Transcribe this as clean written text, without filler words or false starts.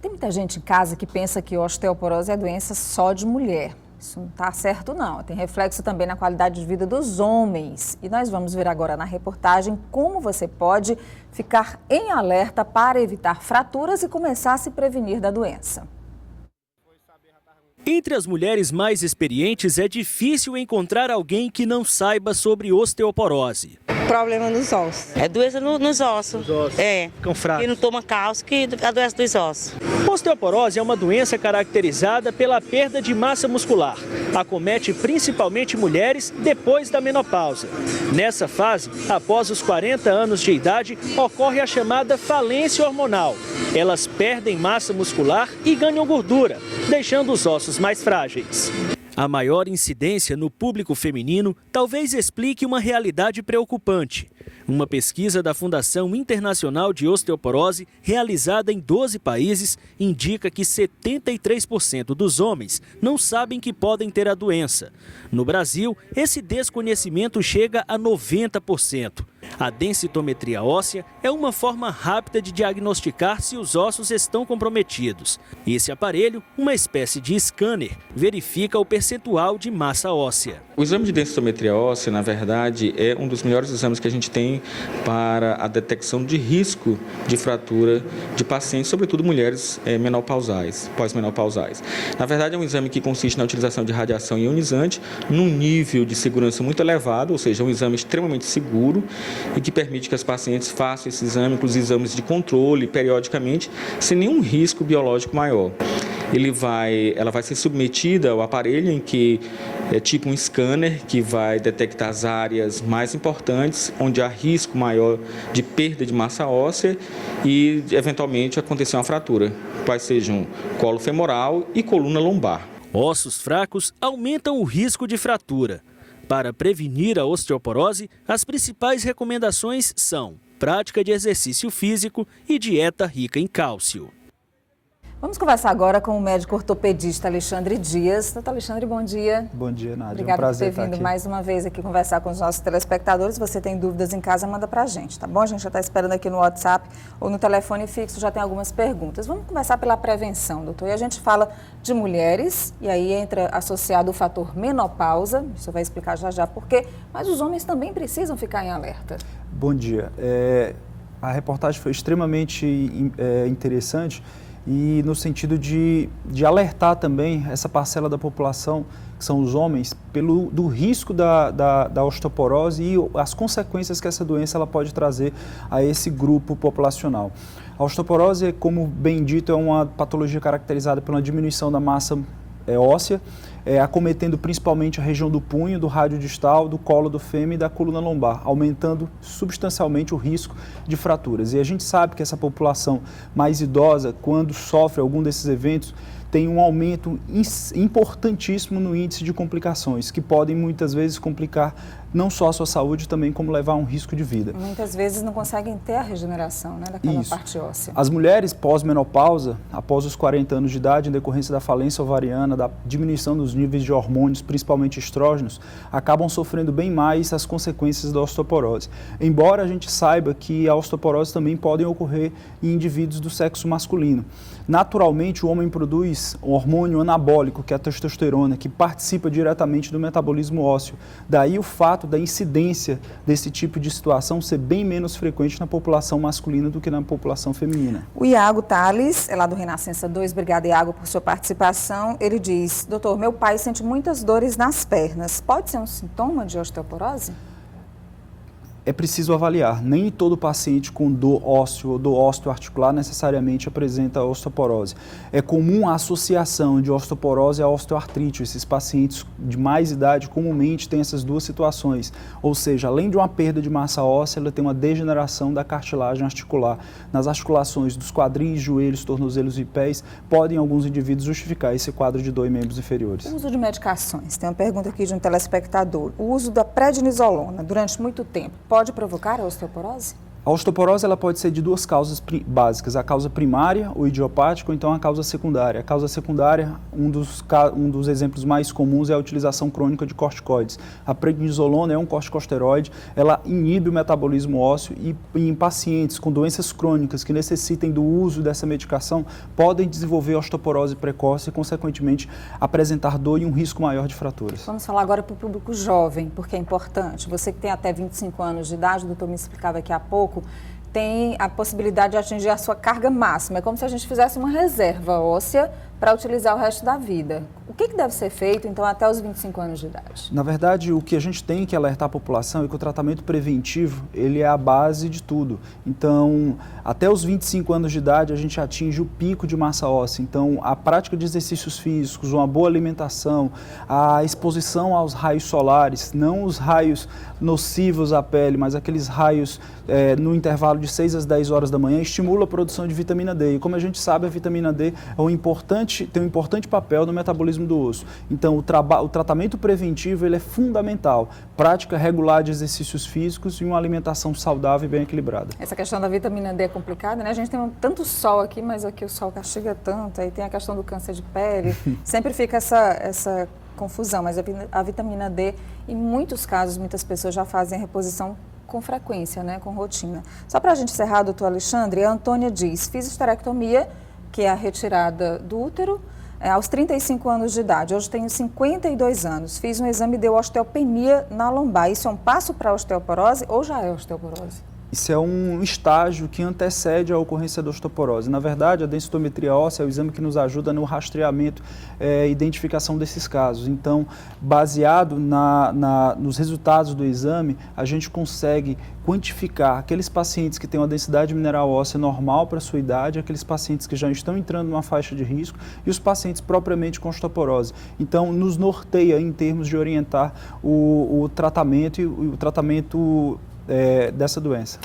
Tem muita gente em casa que pensa que osteoporose é doença só de mulher. Isso não está certo, não. Tem reflexo também na qualidade de vida dos homens. E nós vamos ver agora na reportagem como você pode ficar em alerta para evitar fraturas e começar a se prevenir da doença. Entre as mulheres mais experientes, é difícil encontrar alguém que não saiba sobre osteoporose. Problema nos ossos. É doença nos ossos. É. Ficam fracos. E não toma cálcio, que a doença dos ossos. Osteoporose é uma doença caracterizada pela perda de massa muscular. Acomete principalmente mulheres depois da menopausa. Nessa fase, após os 40 anos de idade, ocorre a chamada falência hormonal. Elas perdem massa muscular e ganham gordura, deixando os ossos mais frágeis. A maior incidência no público feminino talvez explique uma realidade preocupante. Uma pesquisa da Fundação Internacional de Osteoporose, realizada em 12 países, indica que 73% dos homens não sabem que podem ter a doença. No Brasil, esse desconhecimento chega a 90%. A densitometria óssea é uma forma rápida de diagnosticar se os ossos estão comprometidos. Esse aparelho, uma espécie de scanner, verifica o percentual de massa óssea. O exame de densitometria óssea, na verdade, é um dos melhores exames que a gente tem para a detecção de risco de fratura de pacientes, sobretudo mulheres menopausais, pós-menopausais. Na verdade, é um exame que consiste na utilização de radiação ionizante num nível de segurança muito elevado, ou seja, um exame extremamente seguro e que permite que as pacientes façam esse exame, inclusive exames de controle, periodicamente, sem nenhum risco biológico maior. Ela vai ser submetida ao aparelho em que é tipo um scanner que vai detectar as áreas mais importantes, onde há risco maior de perda de massa óssea e, eventualmente, acontecer uma fratura, quais sejam colo femoral e coluna lombar. Ossos fracos aumentam o risco de fratura. Para prevenir a osteoporose, as principais recomendações são prática de exercício físico e dieta rica em cálcio. Vamos conversar agora com o médico ortopedista Alexandre Dias. Doutor Alexandre, bom dia. Bom dia, Nádia. Obrigada é um prazer por ter vindo estar aqui mais uma vez aqui conversar com os nossos telespectadores. Se você tem dúvidas em casa, manda pra gente, tá bom? A gente já está esperando aqui no WhatsApp ou no telefone fixo, já tem algumas perguntas. Vamos começar pela prevenção, doutor. E a gente fala de mulheres, e aí entra associado o fator menopausa, isso vai explicar já já por quê, mas os homens também precisam ficar em alerta. Bom dia. A reportagem foi extremamente interessante e no sentido de alertar também essa parcela da população, que são os homens, do risco da osteoporose e as consequências que essa doença ela pode trazer a esse grupo populacional. A osteoporose, como bem dito, é uma patologia caracterizada pela diminuição da massa óssea, acometendo principalmente a região do punho, do rádio distal, do colo do fêmur e da coluna lombar, aumentando substancialmente o risco de fraturas. E a gente sabe que essa população mais idosa, quando sofre algum desses eventos, tem um aumento importantíssimo no índice de complicações, que podem muitas vezes complicar não só a sua saúde, também como levar a um risco de vida. Muitas vezes não conseguem ter a regeneração, né, daquela parte óssea. As mulheres pós-menopausa, após os 40 anos de idade, em decorrência da falência ovariana, da diminuição dos níveis de hormônios, principalmente estrógenos, acabam sofrendo bem mais as consequências da osteoporose. Embora a gente saiba que a osteoporose também pode ocorrer em indivíduos do sexo masculino. Naturalmente, o homem produz um hormônio anabólico, que é a testosterona, que participa diretamente do metabolismo ósseo. Daí o fato da incidência desse tipo de situação ser bem menos frequente na população masculina do que na população feminina. O Iago Tales, é lá do Renascença 2, obrigada Iago por sua participação. Ele diz: doutor, meu pai sente muitas dores nas pernas. Pode ser um sintoma de osteoporose? É preciso avaliar. Nem todo paciente com dor ósseo ou dor osteoarticular necessariamente apresenta osteoporose. É comum a associação de osteoporose à osteoartrite. Esses pacientes de mais idade comumente têm essas duas situações. Ou seja, além de uma perda de massa óssea, ela tem uma degeneração da cartilagem articular. Nas articulações dos quadris, joelhos, tornozelos e pés, podem alguns indivíduos justificar esse quadro de dor em membros inferiores. O uso de medicações. Tem uma pergunta aqui de um telespectador. O uso da prednisolona durante muito tempo pode provocar a osteoporose? A osteoporose ela pode ser de duas causas básicas, a causa primária, o idiopático, ou então a causa secundária. A causa secundária, um dos exemplos mais comuns é a utilização crônica de corticoides. A prednisolona é um corticosteroide, ela inibe o metabolismo ósseo e em pacientes com doenças crônicas que necessitem do uso dessa medicação, podem desenvolver osteoporose precoce e, consequentemente, apresentar dor e um risco maior de fraturas. Vamos falar agora para o público jovem, porque é importante. Você que tem até 25 anos de idade, o doutor me explicava aqui há pouco, tem a possibilidade de atingir a sua carga máxima. É como se a gente fizesse uma reserva óssea para utilizar o resto da vida. O que deve ser feito, então, até os 25 anos de idade? Na verdade, o que a gente tem que alertar a população é que o tratamento preventivo, ele é a base de tudo. Então, até os 25 anos de idade, a gente atinge o pico de massa óssea. Então, a prática de exercícios físicos, uma boa alimentação, a exposição aos raios solares, não os raios nocivos à pele, mas aqueles raios no intervalo de 6 às 10 horas da manhã, estimula a produção de vitamina D. E como a gente sabe, a vitamina D tem um importante papel no metabolismo do osso. Então, o tratamento preventivo ele é fundamental. Prática regular de exercícios físicos e uma alimentação saudável e bem equilibrada. Essa questão da vitamina D é complicada, né? A gente tem tanto sol aqui, mas aqui o sol castiga tanto. Aí tem a questão do câncer de pele. Sempre fica essa confusão, mas a vitamina D, em muitos casos, muitas pessoas já fazem a reposição com frequência, né? Com rotina. Só para a gente encerrar, doutor Alexandre, a Antônia diz, fiz esterectomia, que é a retirada do útero, aos 35 anos de idade. Hoje tenho 52 anos. Fiz um exame e deu osteopenia na lombar. Isso é um passo para a osteoporose ou já é osteoporose? Isso é um estágio que antecede a ocorrência da osteoporose. Na verdade, a densitometria óssea é o exame que nos ajuda no rastreamento e identificação desses casos. Então, baseado nos resultados do exame, a gente consegue quantificar aqueles pacientes que têm uma densidade mineral óssea normal para a sua idade, aqueles pacientes que já estão entrando numa faixa de risco e os pacientes propriamente com osteoporose. Então, nos norteia em termos de orientar o tratamento e o tratamento dessa doença.